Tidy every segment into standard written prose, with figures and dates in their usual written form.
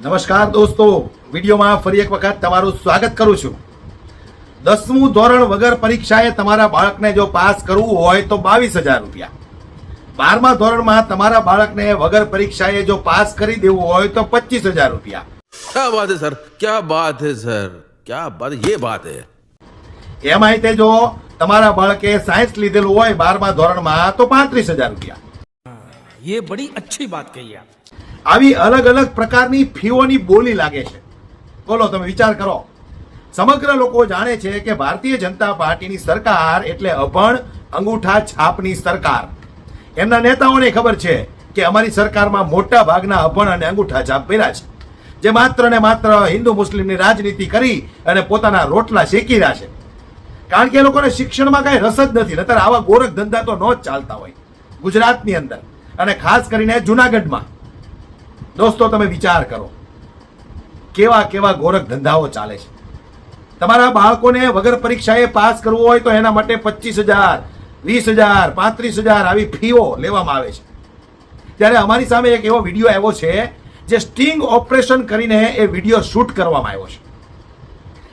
નમસ્કાર દોસ્તો, વિડીયોમાં ફરી એક વખત તમારું સ્વાગત કરું છું। 10મું ધોરણ વગર પરીક્ષાએ તમારા બાળકને જો પાસ કરવું હોય તો 22,000 રૂપિયા। 12મા ધોરણમાં તમારા બાળકને વગર પરીક્ષાએ જો પાસ કરી દેવું હોય તો 25,000 રૂપિયા। क्या बात है सर, क्या बात है सर, क्या बात, ये बात है। એમાંય તે જો તમારા બાળકે સાયન્સ લીધેલું હોય 12મા ધોરણમાં તો 35,000 રૂપિયા। ये बड़ी अच्छी बात कही आप। આવી અલગ અલગ પ્રકારની ફીઓની બોલી લાગે છે। બોલો, તમે વિચાર કરો। સમગ્ર લોકો જાણે છે કે ભારતીય જનતા પાર્ટીની સરકાર એટલે અભણ અંગૂઠા છાપની સરકાર। એમના નેતાઓને ખબર છે કે અમારી સરકારમાં મોટા ભાગના અભણ અને અંગૂઠા છાપ ભર્યા છે, જે માત્ર ને માત્ર હિન્દુ મુસ્લિમની રાજનીતિ કરી અને પોતાના રોટલા શેકી રહ્યા છે। કારણ કે એ લોકોને શિક્ષણમાં કઈ રસ જ નથી, નતર આવા ગોરખ ધંધા તો ન જ ચાલતા હોય ગુજરાતની અંદર અને ખાસ કરીને જુનાગઢમાં। દોસ્તો, તમે વિચાર કરો કેવા કેવા ગોરખ ધંધાઓ ચાલે છે। તમારા બાળકોને વગર પરીક્ષાએ પાસ કરવું હોય તો એના માટે 25,000, 20,000, 35,000 આવી ફીઓ લેવામાં આવે છે। ત્યારે અમારી સામે એક એવો વિડીયો આવ્યો છે જે સ્ટિંગ ઓપરેશન કરીને એ વિડીયો શૂટ કરવામાં આવ્યો છે।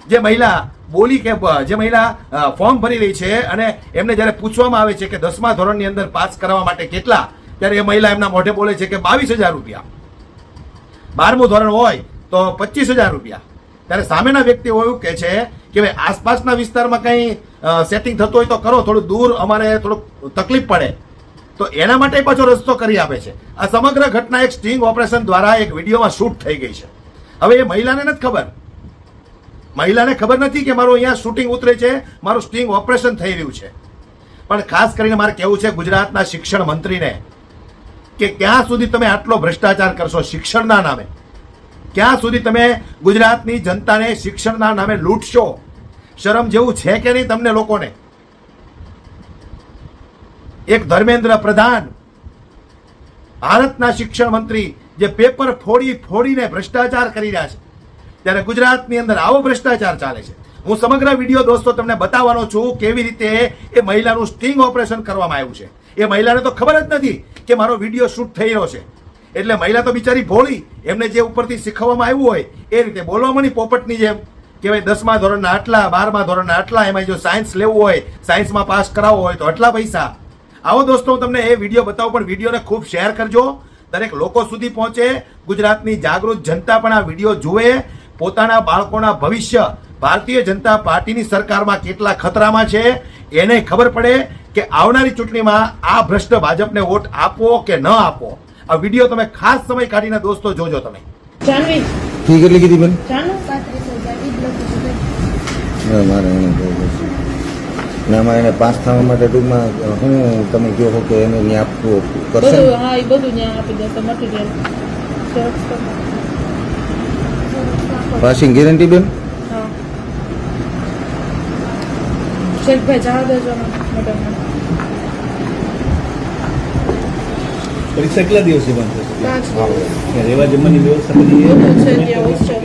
જે મહિલા બોલી કે જે મહિલા ફોર્મ ભરી રહી છે અને એમને જ્યારે પૂછવામાં આવે છે કે 10મા ધોરણની અંદર પાસ કરવા માટે કેટલા, ત્યારે એ મહિલા એમના મોઢે બોલે છે કે 22,000 રૂપિયા। 12મું ધોરણ હોય તો 25,000 રૂપિયા। ત્યારે સામેના વ્યક્તિ એવું કહે છે કે ભાઈ આસપાસના વિસ્તારમાં કંઈ સેટિંગ થતું હોય તો કરો, થોડું દૂર અમારે થોડુંક તકલીફ પડે, તો એના માટે પાછો રસ્તો કરી આપે છે। આ સમગ્ર ઘટના એક સ્ટિંગ ઓપરેશન દ્વારા એક વિડીયોમાં શૂટ થઈ ગઈ છે। હવે એ મહિલાને નથી ખબર, મહિલાને ખબર નથી કે મારું અહીંયા શૂટિંગ ઉતરે છે, મારું સ્ટિંગ ઓપરેશન થઈ રહ્યું છે। પણ ખાસ કરીને મારે કહેવું છે ગુજરાતના શિક્ષણ મંત્રીને કે ક્યાં સુધી તમે આટલો ભ્રષ્ટાચાર કરશો શિક્ષણના નામે? ક્યાં સુધી તમે ગુજરાતની જનતાને શિક્ષણના નામે લૂંટશો? શરમ જેવું છે કે નહીં તમને લોકોને? એક ધર્મેન્દ્ર પ્રધાન, ભારતના શિક્ષણ મંત્રી, જે પેપર ફોડીને ભ્રષ્ટાચાર કરી રહ્યા છે, ત્યારે ગુજરાતની અંદર આવો ભ્રષ્ટાચાર ચાલે છે। હું સમગ્ર વિડીયો દોસ્તો તમને બતાવવાનો છું કેવી રીતે એ મહિલાનું સ્ટિંગ ઓપરેશન કરવામાં આવ્યું છે। એ મહિલાને તો ખબર જ નથી કે મારો વિડીયો શૂટ થઈ રહ્યો છે, એટલે મહિલા તો બિચારી ભોળી, એમને જે ઉપરથી શીખવવામાં આવ્યું હોય એ રીતે બોલવા મળી પોપટની જેમ કે ભાઈ 10મા ધોરણના આટલા, 12મા ધોરણના આટલા, એમાં જો સાયન્સ લેવું હોય, સાયન્સમાં પાસ કરાવવો હોય તો આટલા પૈસા। આવો દોસ્તો, હું તમને એ વિડીયો બતાવું, પણ વિડીયોને ખૂબ શેર કરજો, દરેક લોકો સુધી પહોંચે, ગુજરાતની જાગૃત જનતા પણ આ વિડીયો જુએ, પોતાના બાળકોના ભવિષ્ય ભારતીય જનતા પાર્ટીની સરકારમાં કેટલા ખતરામાં છે એને ખબર પડે કે આવનારી ચૂંટણીમાં આ ભ્રષ્ટ ભાજપને વોટ આપવો કે ન આપવો। આ વિડીયો તમે ખાસ સમય કાઢીને દોસ્તો જોજો તમે। જાનવી ફી કેટલી કીધી બેન? જાનુ 35,000 મારે એને ને અમારે એને પાસ થવા માટે ટૂંકમાં હું તમે કહો છો કે એને ત્યાં આપવું કરશે? બધું, હા, એ બધું ત્યાં આપી દેશે મટીરિયલ। પાસિંગ ગેરંટી બેન? હા, શેખભાઈ જવા દેજો ને મેડમ। પરીક્ષા કેટલા દિવસની બંધ થશે? 5 ત્યાં રહેવા જમવાની વ્યવસ્થા બધી બધું છે ત્યાં હોસ્ટેલ,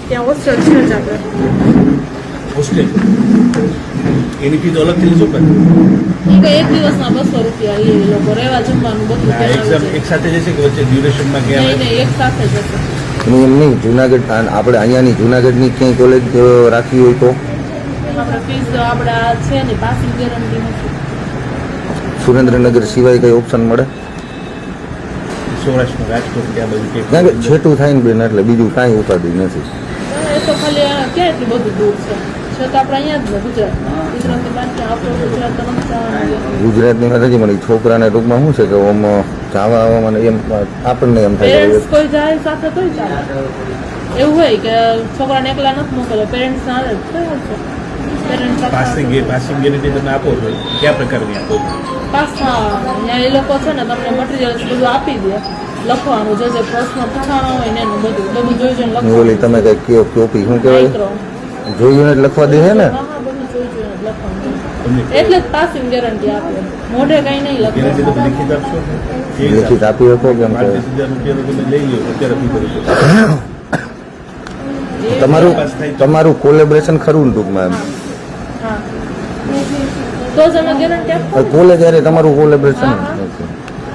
ત્યાં હોસ્ટેલ છે જ આપણે। હોસ્ટેલ એની ફી તો અલગથી લેજો પણ એ કઈ એક દિવસના 200 રૂપિયા એ લોકો રહેવા જમવાનું બધું ત્યાં આવે એક્ઝામ છે। એક સાથે જશે કે વચ્ચે ડ્યુરેશનમાં નહીં ક્યાં નહીં, એક સાથે જ હશે। એમ નહીં, જુનાગઢ આપણે અહીંયાની જુનાગઢની ક્યાંય કોલેજ રાખવી હોય તો આપણે ફીસ આપણે આ છે ને પાસિંગ ગેરંટી નથી। સુરેન્દ્રનગર સિવાય કઈ ઓપ્શન મળે? સૌરાષ્ટ્રમાં રાજકોટ ત્યાં બધું કે કારણ કે છેટું થાય ને બેન, એટલે બીજું કાંઈ ઉપાધિ નથી। એ તો ખાલી ક્યાં એટલું બધું દૂર છે, છે તો આપણે અહીંયા જ ને ગુજરાતમાં બહાર ક્યાં આપણું ગુજરાત તો નથી જવાનું। ગુજરાતની વાત હજી મને છોકરાને ટૂંકમાં શું છે કે આમ જવા આવવામાં એમ આપણને એમ થાય પેરેન્ટ્સ કોઈ જાય સાથે તોય ચાલે। એવું હોય કે છોકરાને એકલા નથી મોકલ્યો, પેરેન્ટ્સ ના આવે તો ચાલશે। પેરેન્ટ્સ પાસિંગ ગેરંટી તમે આપો છો, કયા પ્રકારની આપો છો? પાસ અહીંયા એ લોકો છે ને તમને મટીરિયલ્સ બધું આપી દે, લખવાનું જે પ્રશ્ન પૂછાણો હોય ને એનું બધું જોઈ જોઈને ઓલી લખવાનું। તમે કઈ કયો કોપી શું કહેવાય જોયું જ લખવા દે છે ને? હા, બધું જોઈ જોઈને જ લખવાનું, એટલે જ પાસિંગ ગેરંટી આપે, મોઢે કઈ નહીં ગેરંટી તમે લખવાનું। લિખિત આપશો? લિખિત આપી શકો કેમ કે 35,000 રૂપિયા તમે લઈ લો અત્યારે ફી કરો છો તમારું કોલેબરેશન ખરું ને ટૂંકમાં? હા, તો જ અમે ગેરંટી આપો। કોલેજ યારે તમારું કોલેબરેશન? હા, હા।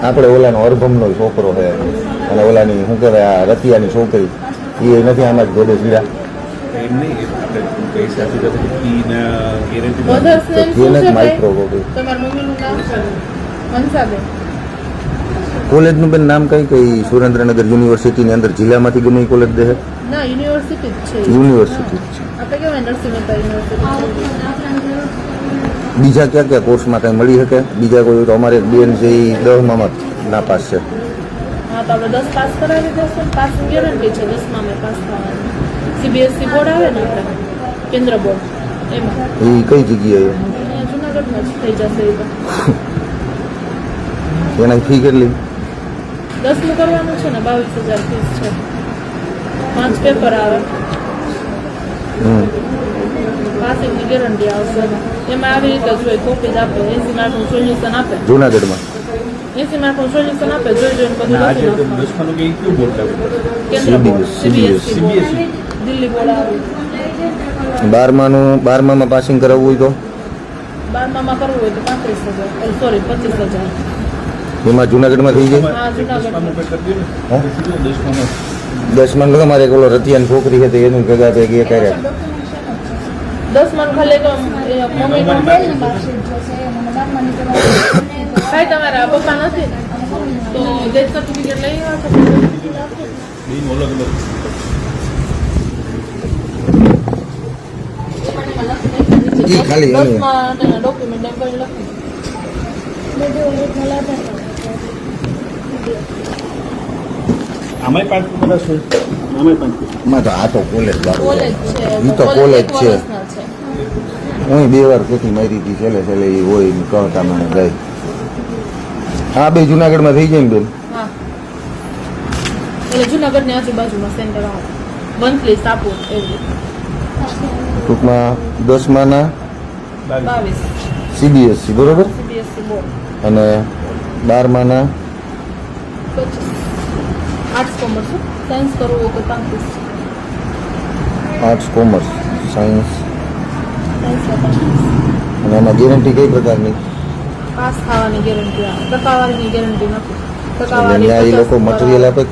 આપણે ઓલાનો અરભમનો છોકરો છે અને ઓલાની શું કહેવાય આ રતિયાની છોકરી એ નથી આમાં જ ગોડે સીડા એમ નહીં આપણે કઈ સાથે જતો ફીના ગેરંટી મધર્સ નેમ શું એને છે જ માઇક્રો ગોડે તમારા મમ્મીનું નામ મનસાબેન. કોલેજનું બેન નામ કઈ કઈ સુરેન્દ્રનગર યુનિવર્સિટીની અંદર જિલ્લામાંથી ગમે એ કોલેજ દે છે? ના યુનિવર્સિટી જ છે. યુનિવર્સિટી જ છે. આપણે કેવાય નરસિંહ મહેતા યુનિવર્સિટી. બીજા ક્યાં ક્યાં કોર્સમાં કંઈ મળી શકે? બીજા કોઈ તો અમારે એક બેન છે એ 10માં નાપાસ છે. હા તો આપણે 10 પાસ કરાવી દેશું. પાસિંગ ગેરંટી છે 10માં મેં પાસ થવાની. સીબીએસસી બોર્ડ આવે ને આપણે કેન્દ્ર બોર્ડ એમાં એ કઈ જગ્યાએ? અહીંયા જુનાગઢમાં જ થઈ જશે એ તો. એના ફી કેટલી? 10મું કરવાનું છે ને 22,000 ફીસ છે. 5 પેપર આવે. હમ પાસિંગની ગેરંટી આવશે એમાં આવી રીતે જોઈએ કોપી જ આપે 80 માર્કનું સોલ્યુશન આપે. જુનાગઢમાં 80 માર્કનું સોલ્યુશન આપે જોઈ જોઈને બધું આજે લખી નાખવાનું. દસમાનું કઈ કયું બોર્ડ લાગે કેન્દ્ર board CBSE. CBSE board Delhi board આવે. 12માં પાસિંગ કરાવવું હોય તો 12માં કરવું હોય તો 35,000 સોરી 25,000. એમાં જુનાગઢમાં થઈ જાય? હા જુનાગઢમાં. દસમાનું પેપર દે હા? ને સીધું દસમાનું 10માં તમારે એક ઓલો રતિયાની છોકરી છે તો એનું ભેગા ભેગી એ કર્યા 10માં ખાલી તો મમ્મી ભાઈ તમારા પપ્પા નથી ને તો ડેથ સર્ટિફિકેટ લઈ આવ્યા છો. બેન અલગ અલગ ઈ ખાલી એની. 10માં તેના ડોક્યુમેન્ટ એમ કરીને લખી આમાંય 5 પેપર હશે આમાંય 5 પેપર માં તો આ તો કોલેજ કોલેજ છે ઈ તો કોલેજ એક છે. વર્ષના છે. હું 2 વાર કોથી મારી હતી છેલ્લે છેલ્લે એ હોય ને કહતા મને ગઈ. હા બે જુનાગઢમાં થઈ જાય ને બેન? હા એટલે જુનાગઢની આજુબાજુમાં સેન્ટર આવે મંથલી સાપુર એવી ટૂંકમાં 10માના 22 CBSE બરોબર સીબીએસસી બોર્ડ અને 12માના 25 આર્ટ્સ કોમર્સ સાયન્સ કરવું હોય તો 35 આર્ટ્સ કોમર્સ સાયન્સ. સાયન્સ અને એમાં ગેરંટી કઈ પ્રકારની? પાસ થવાની ગેરંટી આવે ટકાવારીની ગેરંટી નથી એટલે ટકાવારી ત્યાં એ લોકો 50% મટીરિયલ આપે